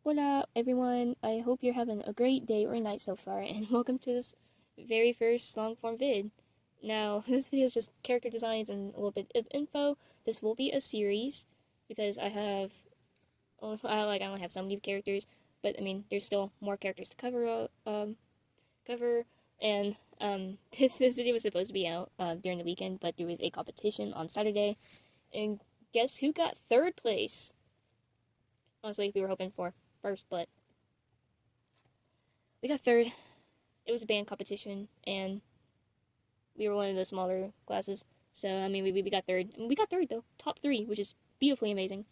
Hola everyone, I hope you're having a great day or night so far, and welcome to this very first long form vid. Now, this video is just character designs and a little bit of info. This will be a series, because I only have so many characters, but I mean, there's still more characters to cover, and this video was supposed to be out during the weekend, but there was a competition on Saturday, and guess who got third place? Honestly, we were hoping for first, but we got third. It was a band competition, and we were one of the smaller classes. So, I mean, we got third. I mean, we got third, though. Top three, which is beautifully amazing.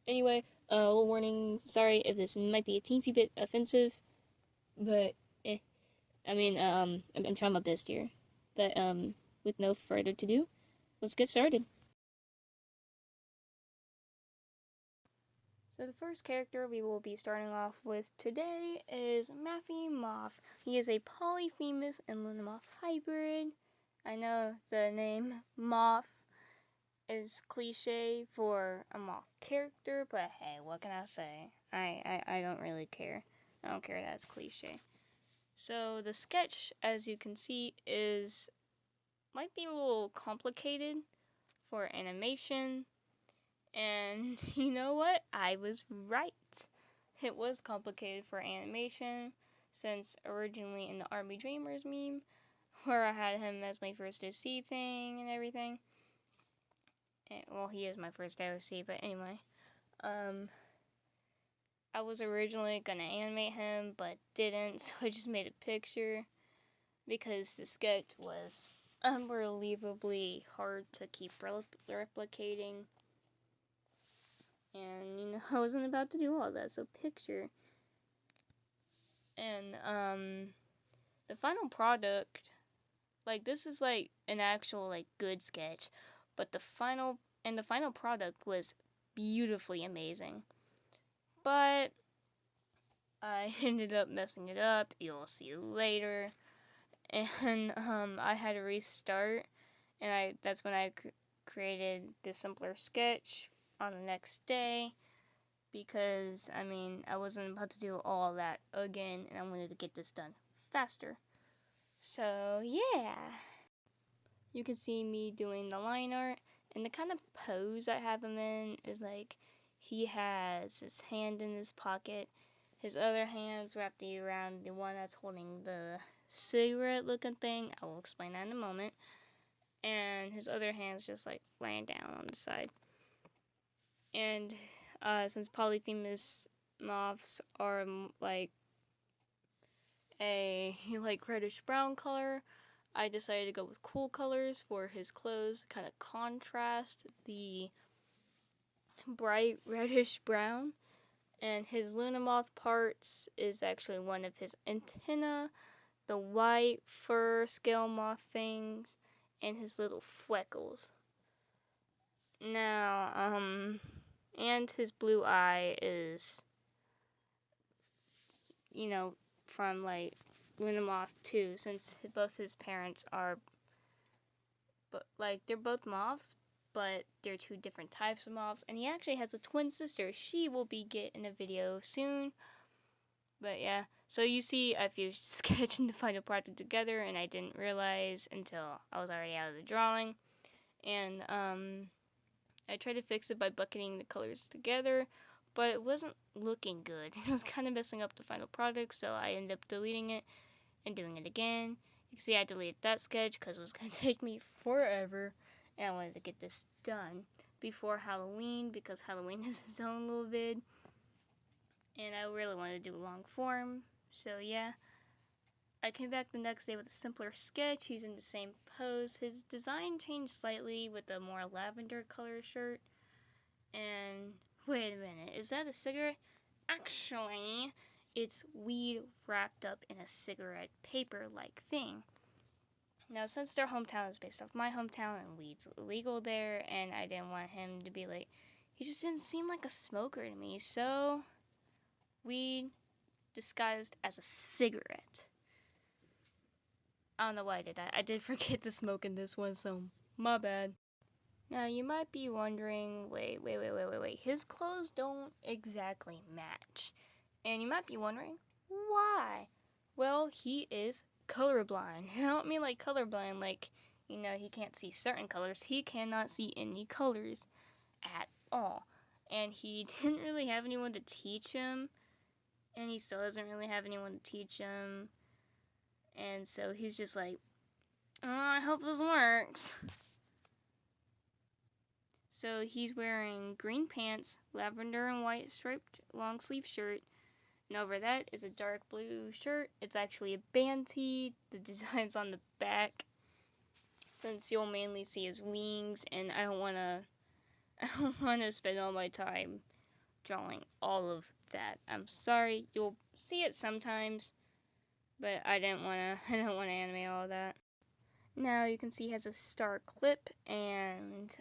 Anyway, a little warning. Sorry if this might be a teensy bit offensive, but, I mean, I'm trying my best here. But, with no further ado, let's get started. So the first character we will be starting off with today is Maffy Moth. He is a Polyphemus and Lunamoth hybrid. I know the name Moth is cliche for a moth character, but hey, what can I say? I don't really care. I don't care that it's cliche. So the sketch, as you can see, might be a little complicated for animation. And you know what? I was right. It was complicated for animation, since originally in the Army Dreamers meme, where I had him as my first OC thing and everything. Well, he is my first OC, but anyway. I was originally gonna animate him, but didn't, so I just made a picture, because the sketch was unbelievably hard to keep replicating. And, you know, I wasn't about to do all that, so picture. And, the final product, like, this is, like, an actual, like, good sketch, but the final product was beautifully amazing. But I ended up messing it up, you'll see later, and, I had to restart, and that's when I created the simpler sketch on the next day, because, I mean, I wasn't about to do all that again, and I wanted to get this done faster. So, yeah. You can see me doing the line art, and the kind of pose I have him in is like, he has his hand in his pocket, his other hand's wrapped around the one that's holding the cigarette looking thing. I will explain that in a moment. And his other hand's just like laying down on the side. And since Polyphemus moths are like a reddish brown color, I decided to go with cool colors for his clothes, kind of contrast the bright reddish brown. And his Lunamoth parts is actually one of his antenna, the white fur scale moth things, and his little freckles. Now, and his blue eye is, you know, from like Lunamoth 2, since both his parents are, but like, they're both moths, but they're two different types of moths, and he actually has a twin sister. She will be getting a video soon. But yeah, so you see a few sketching the final project together, and I didn't realize until I was already out of the drawing. And I tried to fix it by bucketing the colors together, but it wasn't looking good. It was kind of messing up the final product, so I ended up deleting it and doing it again. You can see I deleted that sketch because it was going to take me forever, and I wanted to get this done before Halloween, because Halloween is its own little vid, and I really wanted to do a long form. So yeah, I came back the next day with a simpler sketch. He's in the same pose. His design changed slightly with a more lavender color shirt. And wait a minute, is that a cigarette? Actually, it's weed wrapped up in a cigarette paper-like thing. Now, since their hometown is based off my hometown and weed's illegal there, and I didn't want him to be like, he just didn't seem like a smoker to me, so weed disguised as a cigarette. I don't know why I did that. I did forget to smoke in this one, so my bad. Now, you might be wondering, wait. His clothes don't exactly match. And you might be wondering, why? Well, he is colorblind. I don't mean like colorblind, like, he can't see certain colors. He cannot see any colors at all. And he didn't really have anyone to teach him. And he still doesn't really have anyone to teach him. And so he's just like, oh, I hope this works. So he's wearing green pants, lavender and white striped long sleeve shirt, and over that is a dark blue shirt. It's actually a band tee. The design's on the back, since you'll mainly see his wings, and I don't wanna spend all my time drawing all of that. I'm sorry, you'll see it sometimes, but I don't wanna animate all of that. Now you can see he has a star clip, and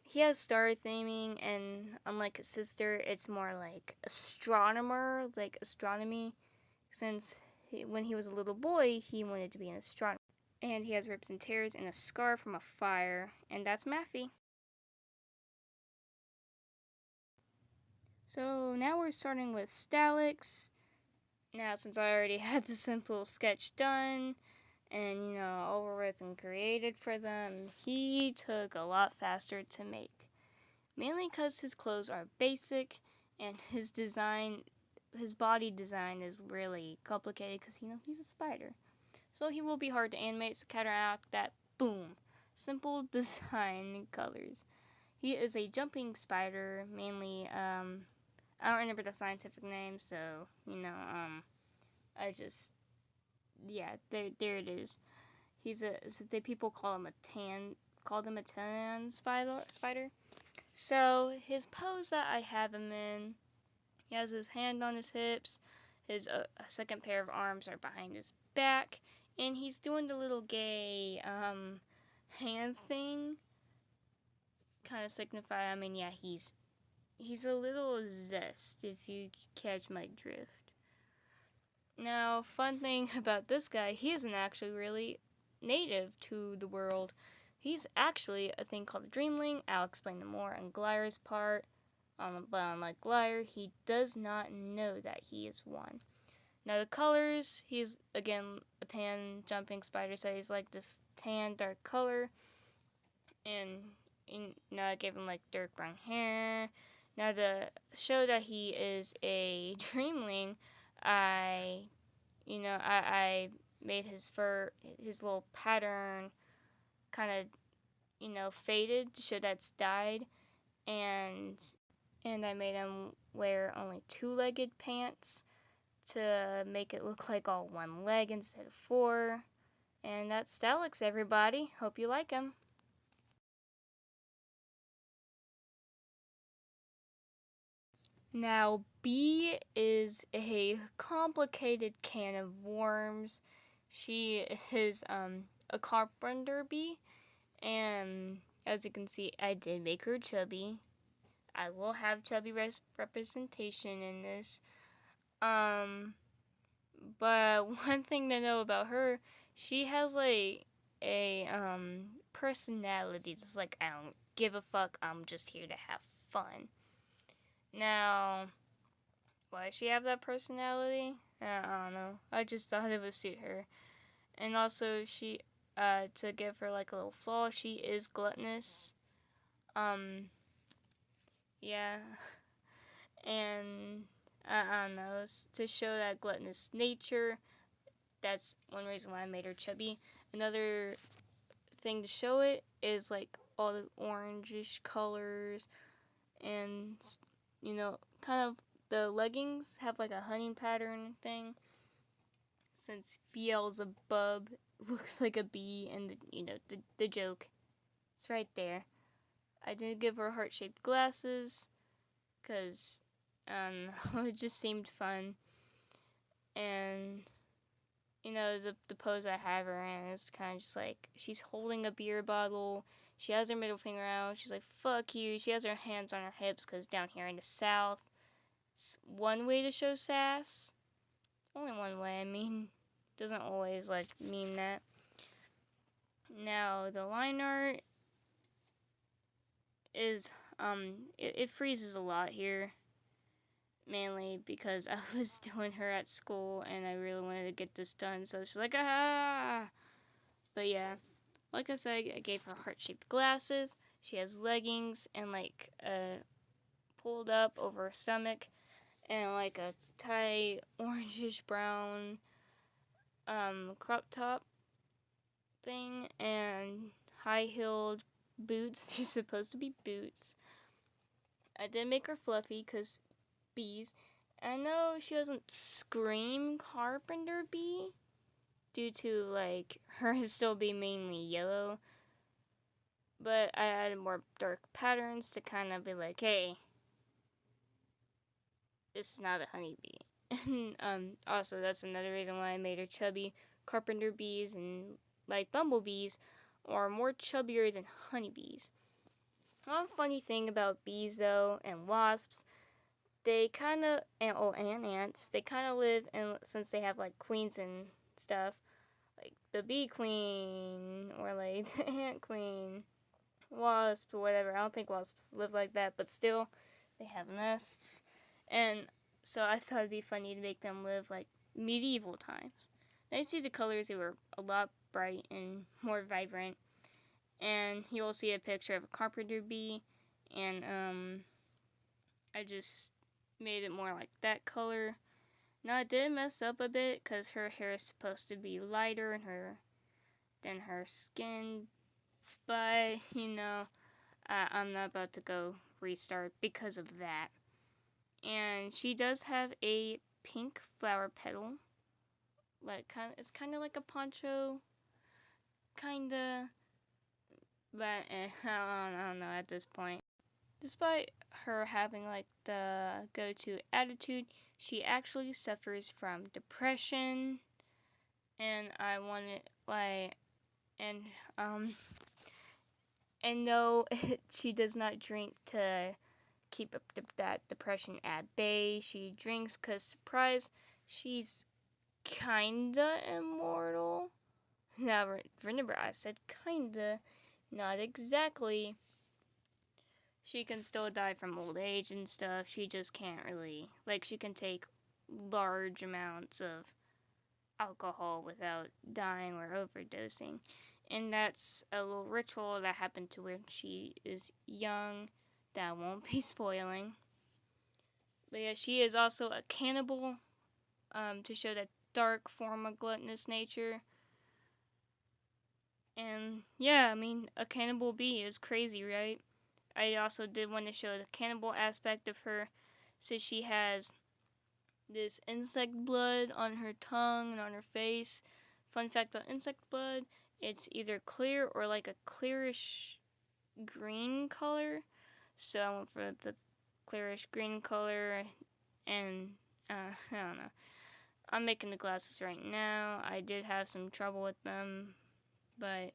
he has star theming, and unlike his sister, it's more like astronomer, like astronomy, since when he was a little boy, he wanted to be an astronomer. And he has rips and tears and a scar from a fire, and that's Maffy. So now we're starting with Stalix. Now, since I already had the simple sketch done, and over with and created for them, he took a lot faster to make. Mainly because his clothes are basic, and his body design is really complicated because, he's a spider. So he will be hard to animate to counteract that, boom, simple design colors. He is a jumping spider, mainly, I don't remember the scientific name, so, I just, yeah, there it is. People call him a tan spider. So his pose that I have him in, he has his hand on his hips, his second pair of arms are behind his back, and he's doing the little gay hand thing, kind of signify. I mean, yeah, he's a little zest, if you catch my drift. Now, fun thing about this guy, he isn't actually really native to the world. He's actually a thing called a dreamling. I'll explain the more on Glyr's part. But unlike Glyre, he does not know that he is one. Now the colors, he's again a tan jumping spider, so he's like this tan dark color. And I gave him like dark brown hair. Now to show that he is a dreamling, I made his fur, his little pattern, kind of faded to show that's dyed, and I made him wear only two-legged pants to make it look like all one leg instead of four. And that's Stalix, everybody. Hope you like him. Now, Bee is a complicated can of worms. She is a carpenter bee, and as you can see, I did make her chubby. I will have chubby representation in this. But one thing to know about her, she has like a personality that's like, I don't give a fuck, I'm just here to have fun. Now, why does she have that personality? I don't know. I just thought it would suit her. And also, to give her like a little flaw, she is gluttonous. Yeah. And I don't know, to show that gluttonous nature, that's one reason why I made her chubby. Another thing to show it is like all the orangish colors, and kind of the leggings have like a hunting pattern thing, since Beelzebub looks like a bee, and the joke, it's right there. I did give her heart-shaped glasses because it just seemed fun, and the pose I have her in is kind of just like, she's holding a beer bottle, she has her middle finger out, she's like, fuck you, she has her hands on her hips, because down here in the South, it's one way to show sass, only one way, I mean, doesn't always, like, mean that. Now, the line art is, it freezes a lot here, mainly because I was doing her at school and I really wanted to get this done. So she's like, ah. But yeah, like I said, I gave her heart-shaped glasses. She has leggings and like pulled up over her stomach and like a tight orangish brown crop top thing and high-heeled boots. They're supposed to be boots. I did make her fluffy because bees. I know she doesn't scream carpenter bee due to like her still being mainly yellow, but I added more dark patterns to kind of be like, hey, this is not a honeybee. And also that's another reason why I made her chubby. Carpenter bees and like bumblebees are more chubbier than honeybees. One funny thing about bees though and wasps, they kind of and ants, they kind of live in, since they have like queens and stuff, like the bee queen or like the ant queen, wasp or whatever. I don't think wasps live like that, but still, they have nests. And so I thought it'd be funny to make them live like medieval times. Now you see the colors, they were a lot bright and more vibrant. And you'll see a picture of a carpenter bee, and I just made it more like that color. Now I did mess up a bit because her hair is supposed to be lighter than her skin, but I'm not about to go restart because of that. And she does have a pink flower petal, like it's kind of like a poncho, kinda, but I don't know at this point. Despite her having like the go-to attitude, she actually suffers from depression, and I wanted like and um and no, she does not drink to keep up that depression at bay. She drinks because, surprise, she's kinda immortal. Now, remember, I said kinda, not exactly. She can still die from old age and stuff. She just can't really, like, she can take large amounts of alcohol without dying or overdosing. And that's a little ritual that happened to when she is young that I won't be spoiling. But yeah, she is also a cannibal, to show that dark form of gluttonous nature. And yeah, I mean, a cannibal bee is crazy, right? I also did want to show the cannibal aspect of her. So she has this insect blood on her tongue and on her face. Fun fact about insect blood, it's either clear or like a clearish green color. So I went for the clearish green color, and I don't know. I'm making the glasses right now. I did have some trouble with them, but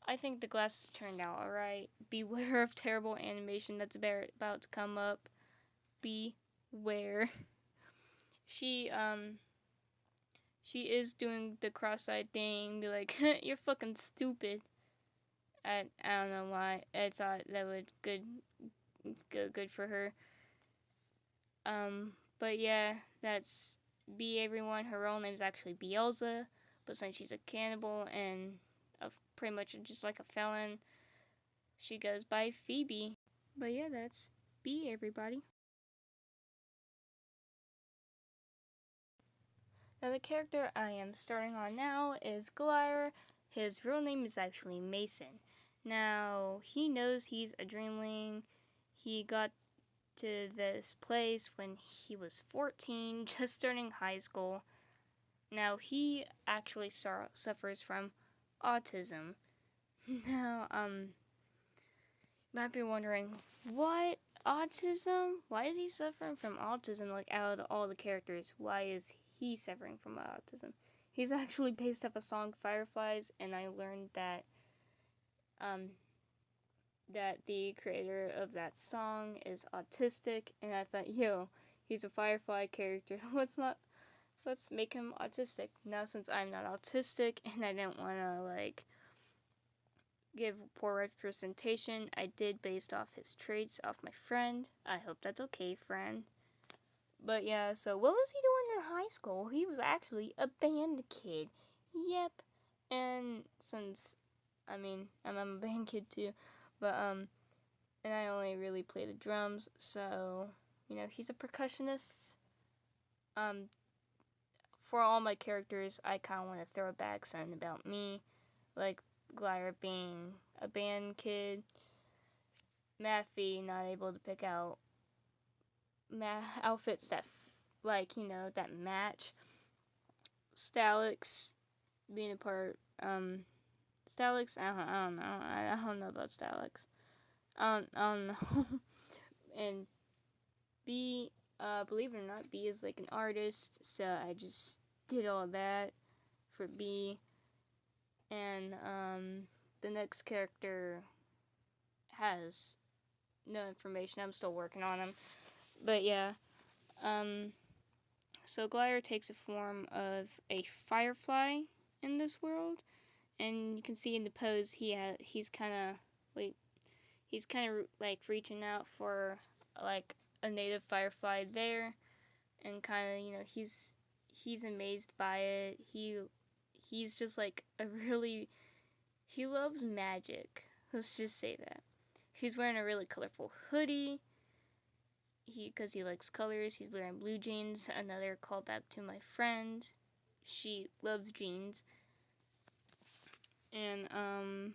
I think the glasses turned out alright. Beware of terrible animation that's about to come up. Beware. She she is doing the cross-eyed thing, be like, you're fucking stupid. I don't know why. I thought that would go good for her. But yeah, that's Bee, everyone. Her real name is actually Beelza, but since she's a cannibal and pretty much just like a felon, she goes by Phoebe. But yeah, that's Bee, everybody. Now the character I am starting on now is Glire. His real name is actually Mason. Now, he knows he's a dreamling. He got to this place when he was 14, just starting high school. Now, he actually suffers from autism. Now, you might be wondering, what? Autism? Why is he suffering from autism? Like, out of all the characters, why is he suffering from autism? He's actually based off a song, Fireflies, and I learned that, that the creator of that song is autistic, and I thought, yo, he's a Firefly character. Let's make him autistic. Now, since I'm not autistic and I didn't want to, like, give poor representation, I did based off his traits off my friend. I hope that's okay, friend. But yeah, so what was he doing in high school? He was actually a band kid. Yep. And since, I'm a band kid too, but and I only really play the drums, so he's a percussionist. Um, for all my characters, I kind of want to throw back something about me, like Glider being a band kid, Maffy not able to pick out outfits that that match, Stalix being a part. Stalix, I don't know about Stalix. I don't know. And B, believe it or not, B is like an artist, so I just did all that for B. And the next character has no information. I'm still working on him, but yeah. So Glider takes the form of a firefly in this world, and you can see in the pose he's kind of like reaching out for like a native firefly there, and kind of he's amazed by it. He's just like he loves magic. Let's just say that. He's wearing a really colorful hoodie. Because he likes colors, he's wearing blue jeans. Another callback to my friend. She loves jeans. And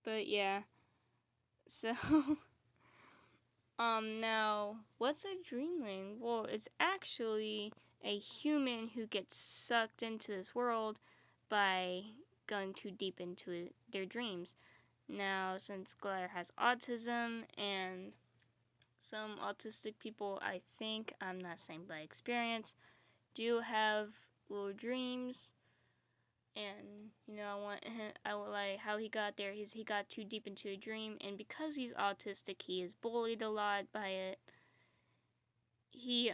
but yeah. So now what's a dreamling? Well, it's actually a human who gets sucked into this world by going too deep into their dreams. Now, since Glider has autism, and some autistic people, I think, I'm not saying by experience, do have little dreams. And I would like how he got there. He got too deep into a dream, and because he's autistic, he is bullied a lot by it. He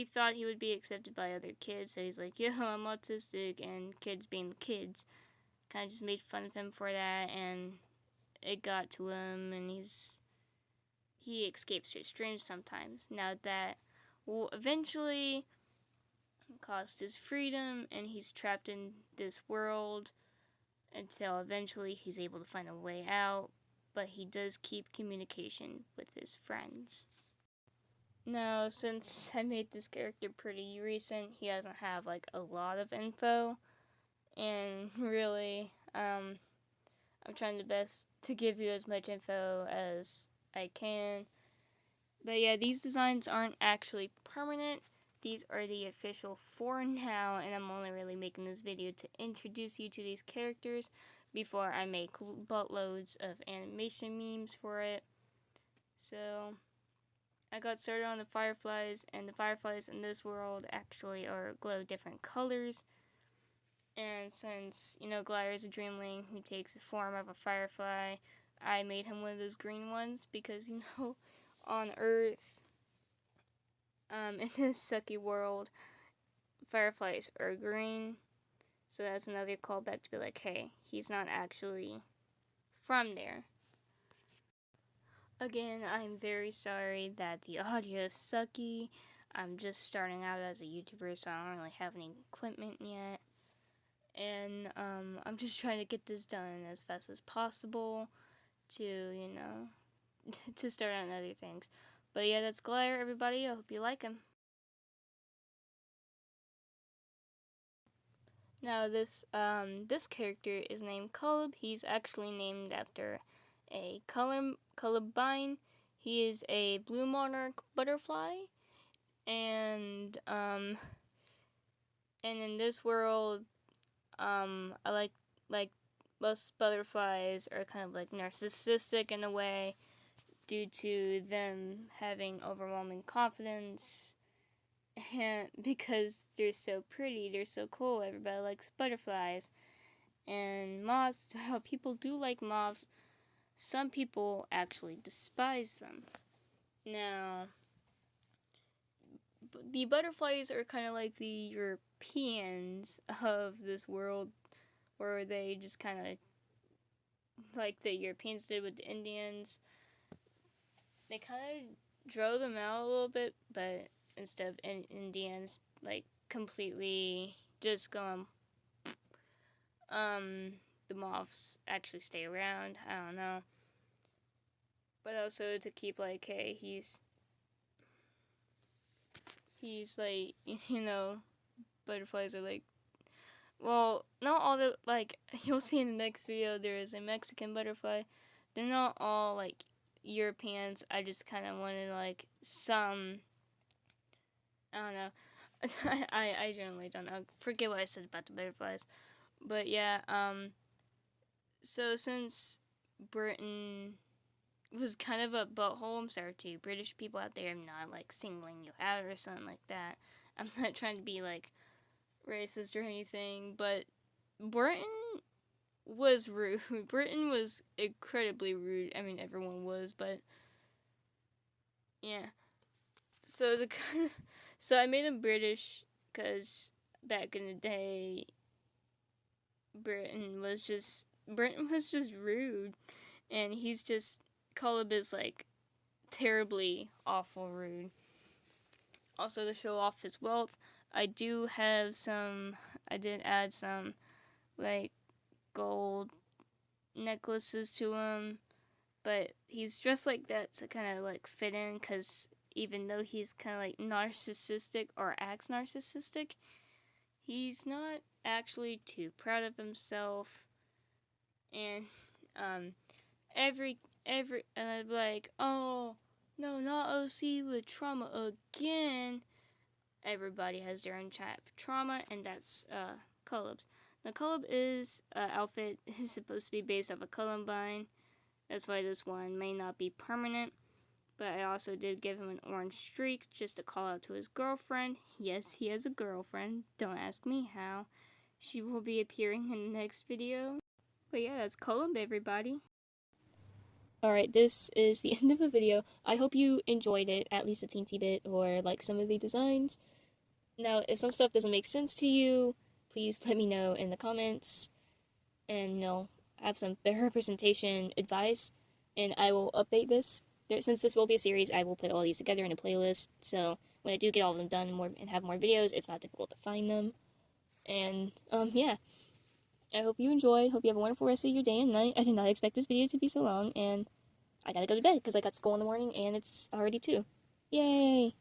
thought he would be accepted by other kids, so he's like, "Yo, I'm autistic," and kids being kids kind of just made fun of him for that, and it got to him, and he escapes his dreams sometimes. Now that will eventually cost his freedom, and he's trapped in this world until eventually he's able to find a way out, but he does keep communication with his friends. Now, since I made this character pretty recent, he doesn't have like a lot of info, and really, I'm trying the best to give you as much info as I can. But yeah, these designs aren't actually permanent. These are the official for now, and I'm only really making this video to introduce you to these characters before I make buttloads of animation memes for it. So I got started on the fireflies, and the fireflies in this world actually glow different colors. And since, Glider is a dreamling who takes the form of a firefly, I made him one of those green ones because, on Earth, in this sucky world, fireflies are green. So that's another callback to be like, hey, he's not actually from there. Again, I'm very sorry that the audio is sucky. I'm just starting out as a YouTuber, so I don't really have any equipment yet. And I'm just trying to get this done as fast as possible to, to start on other things. But yeah, that's Glider, everybody. I hope you like him. Now this character is named Cullub. He's actually named after a Columbine. He is a blue monarch butterfly, and in this world, I like most butterflies are kind of like narcissistic in a way due to them having overwhelming confidence. And because they're so pretty, they're so cool, everybody likes butterflies. And moths, well, people do like moths. Some people actually despise them. Now, the butterflies are kind of like the Europeans of this world, where they just kind of, like the Europeans did with the Indians, they kind of draw them out a little bit, but instead of in the end, like completely just going, the moths actually stay around. I don't know. But also to keep like, hey, he's like, butterflies are like, well, not all the, like, you'll see in the next video, there is a Mexican butterfly. They're not all like Europeans. I just kind of wanted like some, I don't know. I generally don't know. Forget what I said about the butterflies. But yeah, so since Britain was kind of a butthole, I'm sorry to you British people out there, I'm not like singling you out or something like that. I'm not trying to be like racist or anything, but Britain was rude. Britain was incredibly rude. I mean, everyone was, but yeah. So so I made him British because back in the day, Britain was just rude, and he's just Cullib is like terribly awful rude. Also, to show off his wealth, I did add some like gold necklaces to him, but he's dressed like that to kind of like fit in, because even though he's kind of like narcissistic or acts narcissistic, he's not actually too proud of himself. And every and I'd be like, oh no, not OC with trauma again. Everybody has their own type of trauma, and that's Cullib's. Now Cullib's outfit is supposed to be based off of Columbine. That's why this one may not be permanent. But I also did give him an orange streak just to call out to his girlfriend. Yes, he has a girlfriend. Don't ask me how. She will be appearing in the next video. But yeah, that's Cullib, everybody. Alright, this is the end of the video. I hope you enjoyed it, at least a teensy bit, or like some of the designs. Now, if some stuff doesn't make sense to you, please let me know in the comments, and have some better representation advice, and I will update this. Since this will be a series, I will put all these together in a playlist, so when I do get all of them done and have more videos, it's not difficult to find them. And, yeah. I hope you enjoyed. Hope you have a wonderful rest of your day and night. I did not expect this video to be so long, and I gotta go to bed because I got school in the morning and it's already 2. Yay!